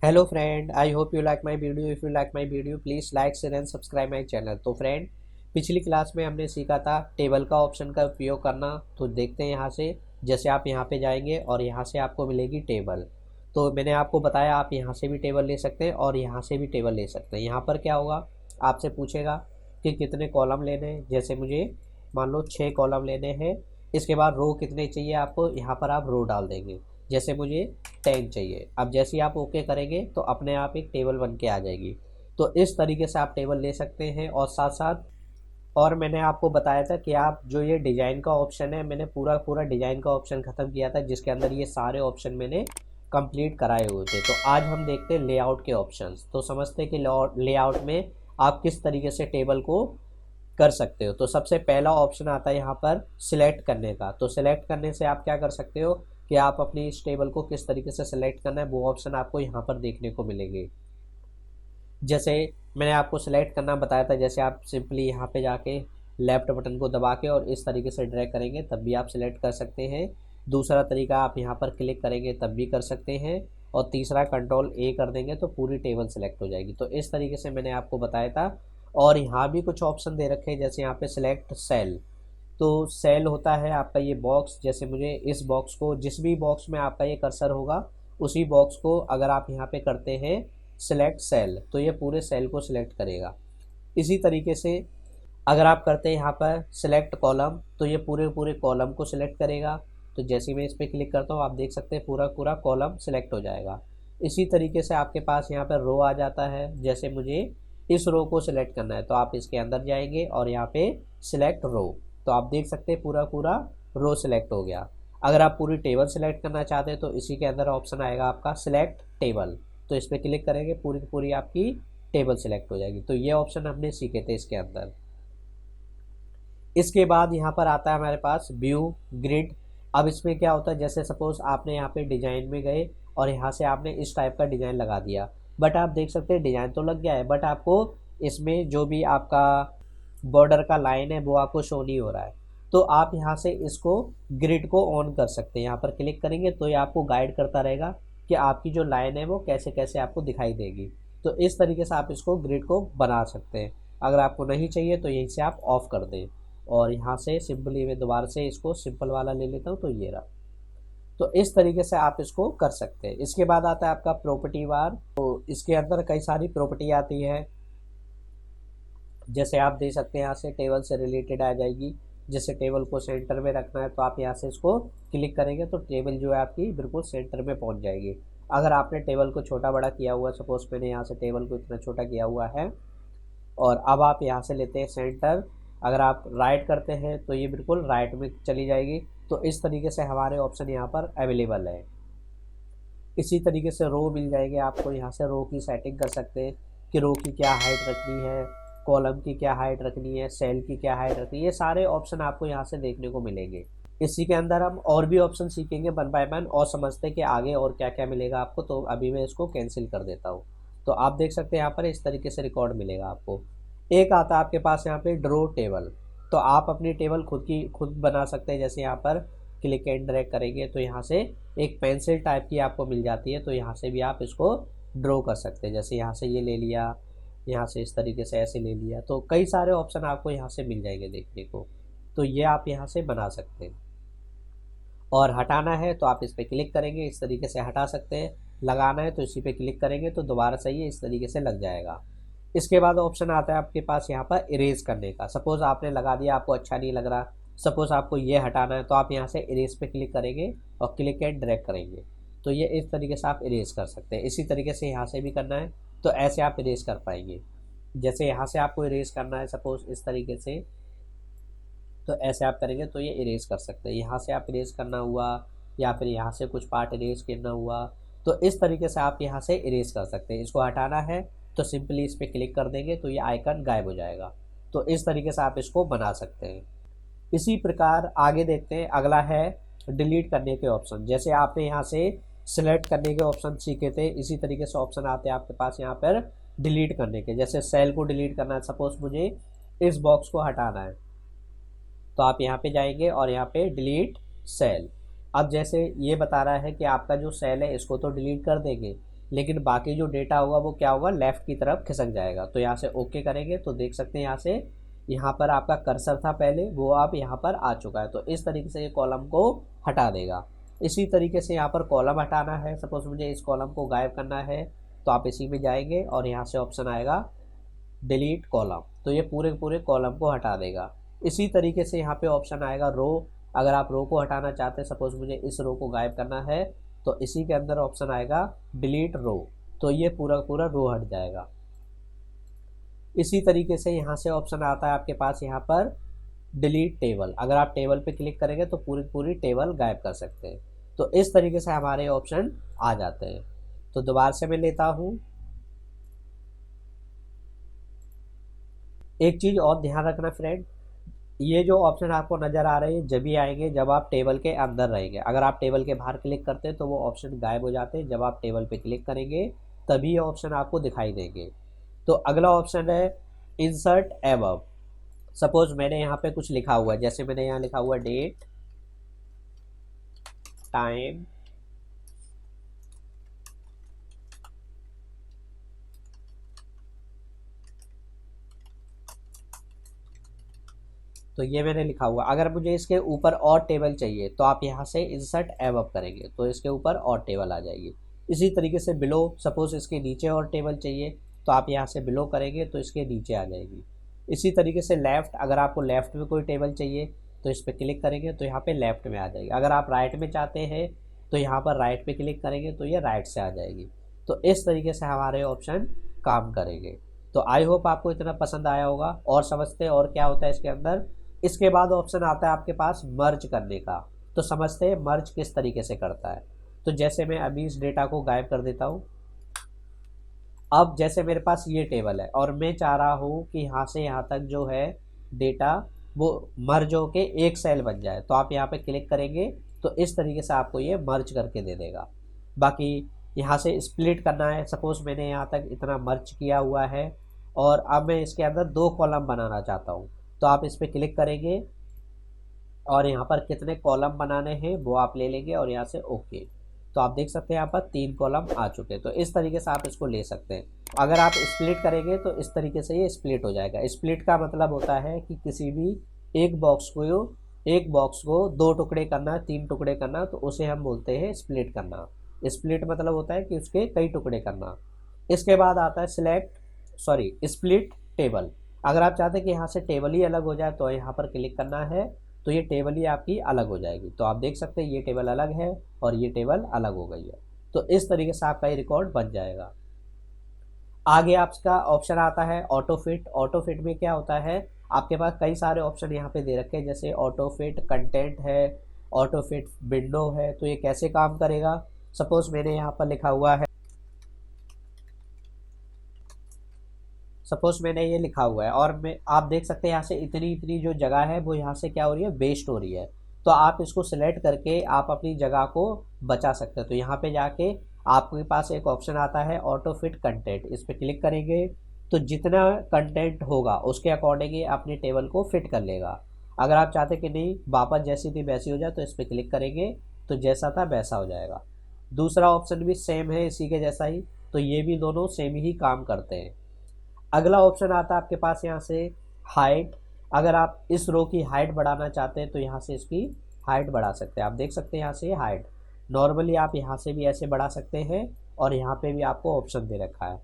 Hello friend, I hope you like my video. If you like my video please like share and subscribe my channel. तो friend, पिछली class में हमने सीखा था table का option का उपयोग करना। तो देखते हैं यहाँ से। जैसे आप यहाँ पे जाएंगे और यहाँ से आपको मिलेगी टेबल। तो मैंने आपको बताया आप यहाँ से भी टेबल ले सकते हैं और यहाँ से भी टेबल ले सकते हैं। यहाँ पर क्या होगा, आपसे पूछेगा कि कितने कॉलम लेने हैं। जैसे मुझे मान लो 6 कॉलम लेने हैं। इसके बाद रो कितने चाहिए आपको, यहाँ पर आप रो डाल देंगे। जैसे मुझे 10 चाहिए। अब जैसे ही आप ओके करेंगे तो अपने आप एक टेबल बन के आ जाएगी। तो इस तरीके से आप टेबल ले सकते हैं। और साथ साथ और मैंने आपको बताया था कि आप जो ये डिज़ाइन का ऑप्शन है, मैंने पूरा पूरा डिज़ाइन का ऑप्शन ख़त्म किया था, जिसके अंदर ये सारे ऑप्शन मैंने कंप्लीट कराए हुए थे। तो आज हम देखते हैं लेआउट के ऑप्शंस। तो समझते हैं कि लेआउट में आप किस तरीके से टेबल को कर सकते हो। तो सबसे पहला ऑप्शन आता है यहाँ पर सिलेक्ट करने का। तो सिलेक्ट करने से आप क्या कर सकते हो कि आप अपनी इस टेबल को किस तरीके से सिलेक्ट करना है, वो ऑप्शन आपको यहाँ पर देखने को मिलेंगे। जैसे मैंने आपको सिलेक्ट करना बताया था, जैसे आप सिंपली यहाँ पे जाके लेफ्ट बटन को दबा के और इस तरीके से ड्रैग करेंगे तब भी आप सिलेक्ट कर सकते हैं। दूसरा तरीका, आप यहाँ पर क्लिक करेंगे तब भी कर सकते हैं। और तीसरा, कंट्रोल ए कर देंगे तो पूरी टेबल सिलेक्ट हो जाएगी। तो इस तरीके से मैंने आपको बताया था। और यहाँ भी कुछ ऑप्शन दे रखे हैं, जैसे यहाँ पे सिलेक्ट सेल। तो सेल होता है आपका ये बॉक्स। जैसे मुझे इस बॉक्स को, जिस भी बॉक्स में आपका ये कर्सर होगा उसी बॉक्स को अगर आप यहाँ पे करते हैं सिलेक्ट सेल, तो ये पूरे सेल को सिलेक्ट करेगा। इसी तरीके से अगर आप करते हैं यहाँ पर सिलेक्ट कॉलम, तो ये पूरे पूरे कॉलम को सिलेक्ट करेगा। तो जैसे मैं इस पर क्लिक करता हूँ, आप देख सकते हैं पूरा पूरा कॉलम सिलेक्ट हो जाएगा। इसी तरीके से आपके पास यहाँ पर रो आ जाता है। जैसे मुझे इस रो को सिलेक्ट करना है तो आप इसके अंदर जाएंगे और यहाँ पे सिलेक्ट रो, तो आप देख सकते हैं पूरा पूरा रो सिलेक्ट हो गया। अगर आप पूरी टेबल सिलेक्ट करना चाहते हैं तो इसी के अंदर ऑप्शन आएगा आपका सिलेक्ट टेबल। तो इस पर क्लिक करेंगे, पूरी पूरी आपकी टेबल सिलेक्ट हो जाएगी। तो ये ऑप्शन हमने सीखे थे इसके अंदर। इसके बाद यहाँ पर आता है हमारे पास व्यू ग्रिड। अब इसमें क्या होता है, जैसे सपोज आपने यहाँ पे डिजाइन में गए और यहाँ से आपने इस टाइप का डिजाइन लगा दिया। बट आप देख सकते हैं डिजाइन तो लग गया है, बट आपको इसमें जो भी आपका बॉर्डर का लाइन है वो आपको शो नहीं हो रहा है। तो आप यहाँ से इसको ग्रिड को ऑन कर सकते हैं। यहाँ पर क्लिक करेंगे तो ये आपको गाइड करता रहेगा कि आपकी जो लाइन है वो कैसे कैसे आपको दिखाई देगी। तो इस तरीके से आप इसको ग्रिड को बना सकते हैं। अगर आपको नहीं चाहिए तो यहीं से आप ऑफ कर दें। और यहाँ से सिंपली मैं दोबारा से इसको सिंपल वाला ले लेता हूँ, तो ये रहा। तो इस तरीके से आप इसको कर सकते हैं। इसके बाद आता है आपका प्रॉपर्टी बार। तो इसके अंदर कई सारी प्रॉपर्टी आती है। जैसे आप देख सकते हैं यहाँ से टेबल से रिलेटेड आ जाएगी। जैसे टेबल को सेंटर में रखना है तो आप यहाँ से इसको क्लिक करेंगे तो टेबल जो है आपकी बिल्कुल सेंटर में पहुँच जाएगी। अगर आपने टेबल को छोटा बड़ा किया हुआ, सपोज मैंने यहाँ से टेबल को इतना छोटा किया हुआ है और अब आप यहाँ से लेते हैं सेंटर, अगर आप राइट करते हैं तो ये बिल्कुल राइट में चली जाएगी। तो इस तरीके से हमारे ऑप्शन यहाँ पर अवेलेबल है। इसी तरीके से रो मिल जाएंगे आपको। यहाँ से रो की सेटिंग कर सकते हैं कि रो की क्या हाइट रखनी है, कॉलम की क्या हाइट रखनी है, सेल की क्या हाइट रखनी है। ये सारे ऑप्शन आपको यहाँ से देखने को मिलेंगे। इसी के अंदर हम और भी ऑप्शन सीखेंगे वन बाय वन और समझते हैं कि आगे और क्या क्या मिलेगा आपको। तो अभी मैं इसको कैंसिल कर देता हूँ। तो आप देख सकते हैं यहाँ पर इस तरीके से रिकॉर्ड मिलेगा आपको। एक आता है आपके पास यहाँ पे ड्रॉ टेबल। तो आप अपनी टेबल खुद बना सकते हैं। जैसे यहाँ पर क्लिक एंड ड्रैग करेंगे तो यहाँ से एक पेंसिल टाइप की आपको मिल जाती है। तो यहाँ से भी आप इसको ड्रॉ कर सकते हैं। जैसे यहाँ से ये ले लिया, यहाँ से इस तरीके से ऐसे ले लिया। तो कई सारे ऑप्शन आपको यहाँ से मिल जाएंगे देखने को। तो ये आप यहाँ से बना सकते हैं। और हटाना है तो आप इस पर क्लिक करेंगे, इस तरीके से हटा सकते हैं। लगाना है तो इसी पे क्लिक करेंगे तो दोबारा से ये इस तरीके से लग जाएगा। इसके बाद ऑप्शन आता है आपके पास यहाँ पर इरेज करने का। सपोज आपने लगा दिया, आपको अच्छा नहीं लग रहा, सपोज आपको ये हटाना है तो आप यहाँ से इरेज पे क्लिक करेंगे और क्लिक एंड ड्रैग करेंगे तो ये इस तरीके से आप इरेज कर सकते हैं। इसी तरीके से यहाँ से भी करना है तो ऐसे आप इरेज कर पाएंगे। जैसे यहाँ से आपको इरेज करना है सपोज इस तरीके से, तो ऐसे आप करेंगे तो ये इरेज कर सकते हैं। यहाँ से आप इरेज करना हुआ या फिर यहाँ से कुछ पार्ट इरेज करना हुआ, तो इस तरीके से आप यहाँ से इरेज कर सकते हैं। इसको हटाना है तो सिंपली इस पर क्लिक कर देंगे तो ये आइकन गायब हो जाएगा। तो इस तरीके से आप इसको बना सकते हैं। इसी प्रकार आगे देखते हैं, अगला है डिलीट करने के ऑप्शन। जैसे आपने यहाँ से सिलेक्ट करने के ऑप्शन सीखे थे, इसी तरीके से ऑप्शन आते हैं आपके पास यहाँ पर डिलीट करने के। जैसे सेल को डिलीट करना है, सपोज मुझे इस बॉक्स को हटाना है तो आप यहाँ पे जाएंगे और यहाँ पे डिलीट सेल। अब जैसे ये बता रहा है कि आपका जो सेल है इसको तो डिलीट कर देंगे, लेकिन बाकी जो डेटा होगा वो क्या होगा, लेफ़्ट की तरफ खिसक जाएगा। तो यहाँ से ओके करेंगे तो देख सकते हैं यहाँ से, यहाँ पर आपका कर्सर था पहले, वो आप यहाँ पर आ चुका है। तो इस तरीके से ये कॉलम को हटा देगा। इसी तरीके से यहाँ पर कॉलम हटाना है, सपोज़ मुझे इस कॉलम को गायब करना है, तो आप इसी में जाएंगे और यहाँ से ऑप्शन आएगा डिलीट कॉलम, तो ये पूरे पूरे कॉलम को हटा देगा। इसी तरीके से यहाँ पे ऑप्शन आएगा रो, अगर आप रो को हटाना चाहते हैं, सपोज़ मुझे इस रो को गायब करना है, तो इसी के अंदर ऑप्शन आएगा डिलीट रो, तो ये पूरा पूरा रो हट जाएगा। इसी तरीके से यहाँ से ऑप्शन आता है आपके पास यहाँ पर डिलीट टेबल, अगर आप टेबल पे क्लिक करेंगे तो पूरी पूरी टेबल गायब कर सकते हैं। तो इस तरीके से हमारे ऑप्शन आ जाते हैं। तो दोबारा से मैं लेता हूँ। एक चीज़ और ध्यान रखना फ्रेंड, ये जो ऑप्शन आपको नज़र आ रहे हैं जब भी आएंगे जब आप टेबल के अंदर रहेंगे। अगर आप टेबल के बाहर क्लिक करते हैं तो वो ऑप्शन गायब हो जाते हैं, जब आप टेबल पे क्लिक करेंगे तभी ये ऑप्शन आपको दिखाई देंगे। तो अगला ऑप्शन है इंसर्ट एबव। सपोज मैंने यहाँ पे कुछ लिखा हुआ है, जैसे मैंने यहाँ लिखा हुआ डेट, टाइम, तो ये मैंने लिखा हुआ। अगर मुझे इसके ऊपर और टेबल चाहिए तो आप यहाँ से इंसर्ट एबव करेंगे तो इसके ऊपर और टेबल आ जाएगी। इसी तरीके से बिलो, सपोज इसके नीचे और टेबल चाहिए तो आप यहाँ से बिलो करेंगे तो इसके नीचे आ जाएगी। इसी तरीके से लेफ़्ट, अगर आपको लेफ़्ट में कोई टेबल चाहिए तो इस पर क्लिक करेंगे तो यहाँ पे लेफ़्ट में आ जाएगी। अगर आप राइट में चाहते हैं तो यहाँ पर राइट पे क्लिक करेंगे तो ये राइट से आ जाएगी। तो इस तरीके से हमारे ऑप्शन काम करेंगे। तो आई होप आपको इतना पसंद आया होगा। और समझते हैं और क्या होता है इसके अंदर। इसके बाद ऑप्शन आता है आपके पास मर्ज करने का। तो समझते हैं मर्ज किस तरीके से करता है। तो जैसे मैं अभी इस डेटा को गायब कर देता हूँ। अब जैसे मेरे पास ये टेबल है और मैं चाह रहा हूँ कि यहाँ से यहाँ तक जो है डेटा वो मर्ज होके एक सेल बन जाए, तो आप यहाँ पे क्लिक करेंगे तो इस तरीके से आपको ये मर्ज करके दे देगा। बाकी यहाँ से स्प्लिट करना है, सपोज़ मैंने यहाँ तक इतना मर्ज किया हुआ है और अब मैं इसके अंदर 2 कॉलम बनाना चाहता हूँ, तो आप इस पर क्लिक करेंगे और यहाँ पर कितने कॉलम बनाने हैं वो आप ले लेंगे और यहाँ से ओके। तो आप देख सकते हैं यहाँ पर 3 कॉलम आ चुके हैं। तो इस तरीके से आप इसको ले सकते हैं। अगर आप स्प्लिट करेंगे तो इस तरीके से ये स्प्लिट हो जाएगा। स्प्लिट का मतलब होता है कि किसी भी एक बॉक्स को 2 टुकड़े करना, 3 टुकड़े करना, तो उसे हम बोलते हैं स्प्लिट करना। स्प्लिट मतलब होता है कि उसके कई टुकड़े करना। इसके बाद आता है स्प्लिट टेबल। अगर आप चाहते हैं कि यहाँ से टेबल ही अलग हो जाए तो यहाँ पर क्लिक करना है, तो ये टेबल ही आपकी अलग हो जाएगी। तो आप देख सकते हैं ये टेबल अलग है और ये टेबल अलग हो गई है। तो इस तरीके से आपका ये रिकॉर्ड बन जाएगा। आगे आपका ऑप्शन आता है ऑटो फिट। ऑटो फिट में क्या होता है, आपके पास कई सारे ऑप्शन यहाँ पे दे रखे हैं, जैसे ऑटो फिट कंटेंट है, ऑटो फिट विंडो है। तो ये कैसे काम करेगा, सपोज मैंने यहाँ पर लिखा हुआ है, सपोज मैंने ये लिखा हुआ है और मैं आप देख सकते हैं यहाँ से इतनी इतनी जो जगह है वो यहाँ से क्या हो रही है, वेस्ट हो रही है। तो आप इसको सिलेक्ट करके आप अपनी जगह को बचा सकते हैं। तो यहाँ पे जाके आपके पास एक ऑप्शन आता है ऑटो फिट कंटेंट, इस पर क्लिक करेंगे तो जितना कंटेंट होगा उसके अकॉर्डिंग ये अपनी टेबल को फिट कर लेगा। अगर आप चाहते कि नहीं वापस जैसी थी वैसी हो जाए तो इस पर क्लिक करेंगे तो जैसा था वैसा हो जाएगा। दूसरा ऑप्शन भी सेम है इसी के जैसा ही, तो ये भी दोनों सेम ही काम करते हैं। अगला ऑप्शन आता है आपके पास यहाँ से हाइट। अगर आप इस रो की हाइट बढ़ाना चाहते हैं तो यहाँ से इसकी हाइट बढ़ा सकते हैं। आप देख सकते हैं यहाँ से हाइट नॉर्मली आप यहाँ से भी ऐसे बढ़ा सकते हैं और यहाँ पे भी आपको ऑप्शन दे रखा है।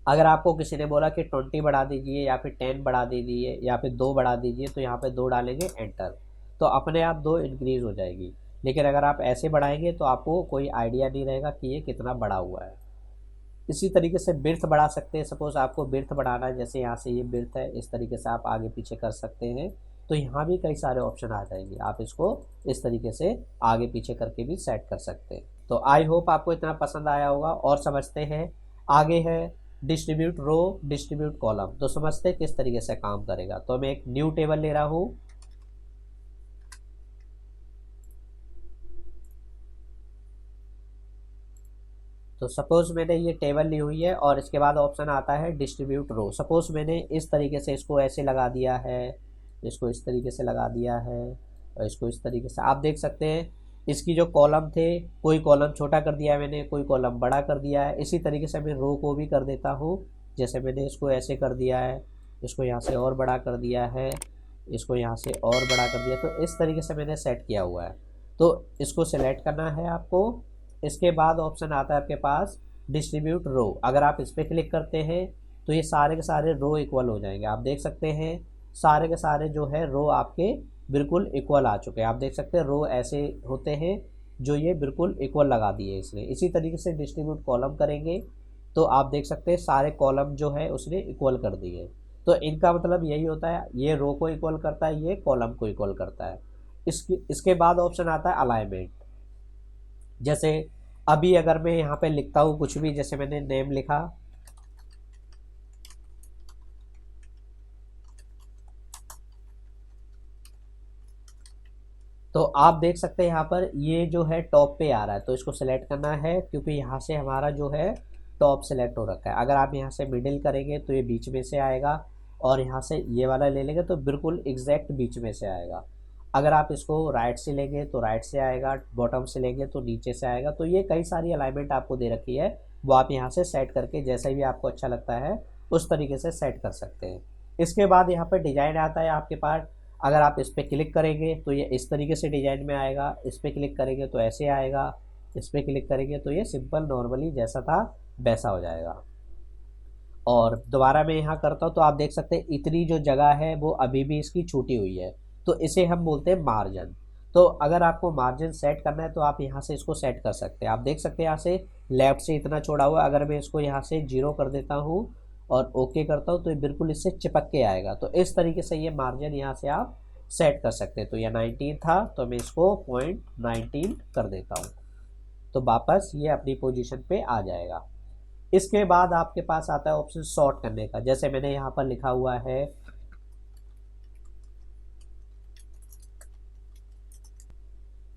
अगर आपको किसी ने बोला कि 20 बढ़ा दीजिए या फिर 10 बढ़ा दीजिए या फिर 2 बढ़ा दीजिए, तो यहाँ पे 2 डालेंगे एंटर, तो अपने आप 2 इंक्रीज़ हो जाएगी। लेकिन अगर आप ऐसे बढ़ाएंगे तो आपको कोई आइडिया नहीं रहेगा कि ये कितना बढ़ा हुआ है। इसी तरीके से बिर्थ बढ़ा सकते हैं। सपोज़ आपको बिर्थ बढ़ाना है, जैसे यहाँ से ये बिर्थ है, इस तरीके से आप आगे पीछे कर सकते हैं। तो यहाँ भी कई सारे ऑप्शन आ जाएंगे, आप इसको इस तरीके से आगे पीछे करके भी सेट कर सकते हैं। तो आई होप आपको इतना पसंद आया होगा। और समझते हैं आगे है डिस्ट्रीब्यूट रो, डिस्ट्रीब्यूट कॉलम। तो समझते हैं किस तरीके से काम करेगा। तो मैं एक न्यू टेबल ले रहा हूँ। तो सपोज़ मैंने ये टेबल ली हुई है और इसके बाद ऑप्शन आता है डिस्ट्रीब्यूट रो। सपोज़ मैंने इस तरीके से इसको ऐसे लगा दिया है, इसको इस तरीके से लगा दिया है और इसको इस तरीके से, आप देख सकते हैं इसकी जो कॉलम थे, कोई कॉलम छोटा कर दिया है मैंने, कोई कॉलम बड़ा कर दिया है। इसी तरीके से मैं रो को भी कर देता हूँ। जैसे मैंने इसको ऐसे कर दिया है, इसको यहाँ से और बड़ा कर दिया है, इसको यहाँ से और बड़ा कर दिया, तो इस तरीके से मैंने सेट किया हुआ है। तो इसको सेलेक्ट करना है आपको। इसके बाद ऑप्शन आता है आपके पास डिस्ट्रीब्यूट रो। अगर आप इस पर क्लिक करते हैं तो ये सारे के सारे रो इक्वल हो जाएंगे। आप देख सकते हैं सारे के सारे जो है रो आपके बिल्कुल इक्वल आ चुके हैं। आप देख सकते हैं रो ऐसे होते हैं जो ये बिल्कुल इक्वल लगा दिए इसने। इसी तरीके से डिस्ट्रीब्यूट कॉलम करेंगे तो आप देख सकते हैं सारे कॉलम जो है उसने इक्वल कर दिए। तो इनका मतलब यही होता है, ये रो को इक्वल करता है, ये कॉलम को इक्वल करता है। इसके बाद ऑप्शन आता है अलाइनमेंट। जैसे अभी अगर मैं यहाँ पे लिखता हूँ कुछ भी, जैसे मैंने नेम लिखा, तो आप देख सकते हैं यहाँ पर ये जो है टॉप पे आ रहा है, तो इसको सिलेक्ट करना है क्योंकि यहाँ से हमारा जो है टॉप सेलेक्ट हो रखा है। अगर आप यहाँ से मिडिल करेंगे तो ये बीच में से आएगा, और यहाँ से ये वाला ले लेंगे तो बिल्कुल एग्जैक्ट बीच में से आएगा। अगर आप इसको राइट से लेंगे तो राइट से आएगा, बॉटम से लेंगे तो नीचे से आएगा। तो ये कई सारी अलाइनमेंट आपको दे रखी है, वो आप यहाँ से सेट करके जैसा भी आपको अच्छा लगता है उस तरीके से सेट कर सकते हैं। इसके बाद यहाँ पर डिजाइन आता है आपके पास। अगर आप इस पर क्लिक करेंगे तो ये इस तरीके से डिजाइन में आएगा, इस पर क्लिक करेंगे तो ऐसे आएगा, इस पर क्लिक करेंगे तो ये सिंपल नॉर्मली जैसा था वैसा हो जाएगा। और दोबारा मैं यहाँ करता हूँ तो आप देख सकते हैं इतनी जो जगह है वो अभी भी इसकी छूटी हुई है, तो इसे हम बोलते हैं मार्जिन। तो अगर आपको मार्जिन सेट करना है तो आप यहाँ से इसको सेट कर सकते हैं। आप देख सकते हैं यहाँ से लेफ्ट से इतना छोड़ा हुआ है, अगर मैं इसको यहाँ से 0 कर देता हूँ और ओके करता हूँ तो ये बिल्कुल इससे चिपक के आएगा। तो इस तरीके से ये मार्जिन यहाँ से आप सेट कर सकते हैं। तो यह 19 था तो मैं इसको 0.19 कर देता हूँ, तो वापस ये अपनी पोजीशन पे आ जाएगा। इसके बाद आपके पास आता है ऑप्शन सॉर्ट करने का। जैसे मैंने यहाँ पर लिखा हुआ है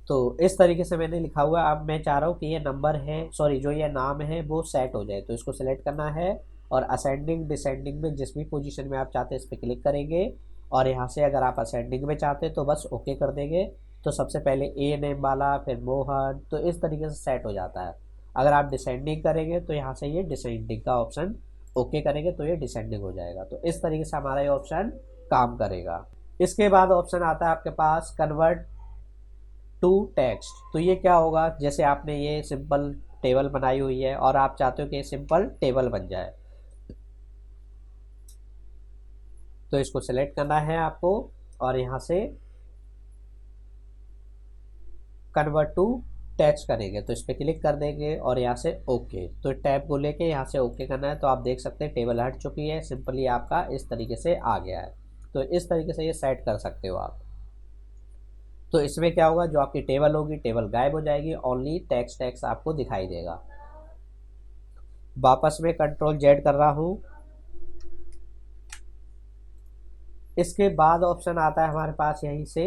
तो इस तरीके से मैंने लिखा हुआ है। अब मैं चाह रहा हूँ कि ये नंबर है, सॉरी जो ये नाम है वो सेट हो जाए, तो इसको सेलेक्ट करना है और असेंडिंग डिसेंडिंग में जिस भी पोजीशन में आप चाहते हैं इस पर क्लिक करेंगे। और यहाँ से अगर आप असेंडिंग में चाहते हैं तो बस ओके कर देंगे। तो सबसे पहले ए नेम वाला, फिर मोहन, तो इस तरीके से सेट हो जाता है। अगर आप डिसेंडिंग करेंगे तो यहाँ से ये डिसेंडिंग का ऑप्शन ओके करेंगे तो ये डिसेंडिंग हो जाएगा। तो इस तरीके से हमारा ये ऑप्शन काम करेगा। इसके बाद ऑप्शन आता है आपके पास कन्वर्ट टू टेक्स्ट। तो ये क्या होगा, जैसे आपने ये सिंपल टेबल बनाई हुई है और आप चाहते हो कि ये सिंपल टेबल बन जाए, तो इसको सेलेक्ट करना है आपको और यहाँ से कन्वर्ट टू टेक्स्ट करेंगे तो इस पर क्लिक कर देंगे और यहाँ से ओके। तो टैब को लेके यहाँ से ओके करना है। तो आप देख सकते हैं टेबल हट चुकी है, सिंपली आपका इस तरीके से आ गया है। तो इस तरीके से ये सेट कर सकते हो आप। तो इसमें क्या होगा, जो आपकी टेबल होगी टेबल गायब हो जाएगी, ओनली टेक्स्ट आपको दिखाई देगा। वापस में कंट्रोल जेड कर रहा हूँ। इसके बाद ऑप्शन आता है हमारे पास यहीं से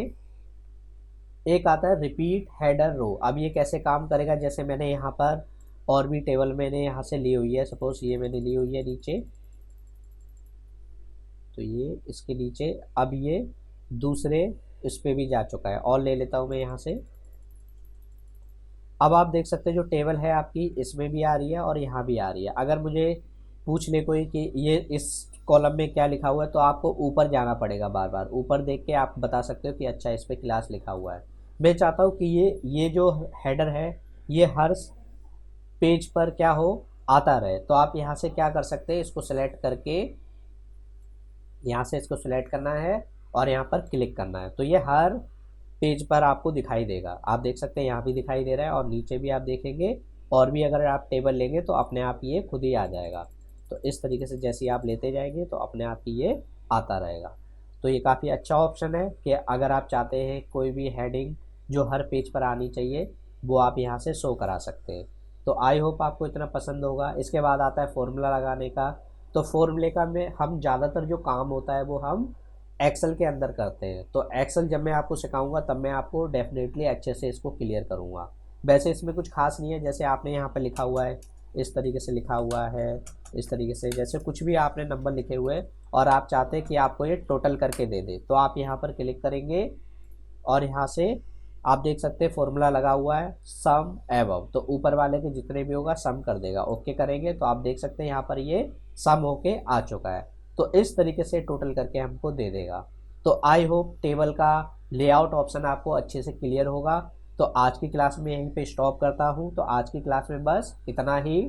एक आता है रिपीट हेडर रो। अब ये कैसे काम करेगा, जैसे मैंने यहाँ पर और भी टेबल मैंने यहाँ से ली हुई है, सपोज ये मैंने ली हुई है नीचे, तो ये इसके नीचे अब ये दूसरे इस पे भी जा चुका है, और ले लेता हूँ मैं यहाँ से। अब आप देख सकते हैं जो टेबल है आपकी इसमें भी आ रही है और यहाँ भी आ रही है। अगर मुझे पूछ ले कोई कि ये इस कॉलम में क्या लिखा हुआ है तो आपको ऊपर जाना पड़ेगा, बार बार ऊपर देख के आप बता सकते हो कि अच्छा इस पर क्लास लिखा हुआ है। मैं चाहता हूँ कि ये जो हेडर है ये हर पेज पर क्या हो आता रहे। तो आप यहाँ से क्या कर सकते हैं, इसको सेलेक्ट करके यहाँ से इसको सेलेक्ट करना है और यहाँ पर क्लिक करना है, तो ये हर पेज पर आपको दिखाई देगा। आप देख सकते हैं यहाँ भी दिखाई दे रहा है और नीचे भी आप देखेंगे, और भी अगर आप टेबल लेंगे तो अपने आप ये खुद ही आ जाएगा। तो इस तरीके से जैसे आप लेते जाएंगे तो अपने आप ही ये आता रहेगा। तो ये काफ़ी अच्छा ऑप्शन है कि अगर आप चाहते हैं कोई भी हेडिंग जो हर पेज पर आनी चाहिए वो आप यहाँ से शो करा सकते हैं। तो आई होप आपको इतना पसंद होगा। इसके बाद आता है फॉर्मूला लगाने का। तो फॉर्मूले का में हम ज़्यादातर जो काम होता है वो हम एक्सेल के अंदर करते हैं। तो एक्सेल जब मैं आपको सिखाऊंगा तब मैं आपको डेफिनेटली अच्छे से इसको क्लियर करूँगा। वैसे इसमें कुछ खास नहीं है, जैसे आपने यहाँ पर लिखा हुआ है इस तरीके से लिखा हुआ है, इस तरीके से जैसे कुछ भी आपने नंबर लिखे हुए हैं और आप चाहते हैं कि आपको ये टोटल करके दे दे, तो आप यहाँ पर क्लिक करेंगे और यहाँ से आप देख सकते हैं फॉर्मूला लगा हुआ है सम एबव, तो ऊपर वाले के जितने भी होगा सम कर देगा। ओके करेंगे तो आप देख सकते हैं यहाँ पर ये सम होके आ चुका है। तो इस तरीके से टोटल करके हमको दे देगा। तो आई होप टेबल का लेआउट ऑप्शन आपको अच्छे से क्लियर होगा। तो आज की क्लास में यहीं पे स्टॉप करता हूँ। तो आज की क्लास में बस इतना ही।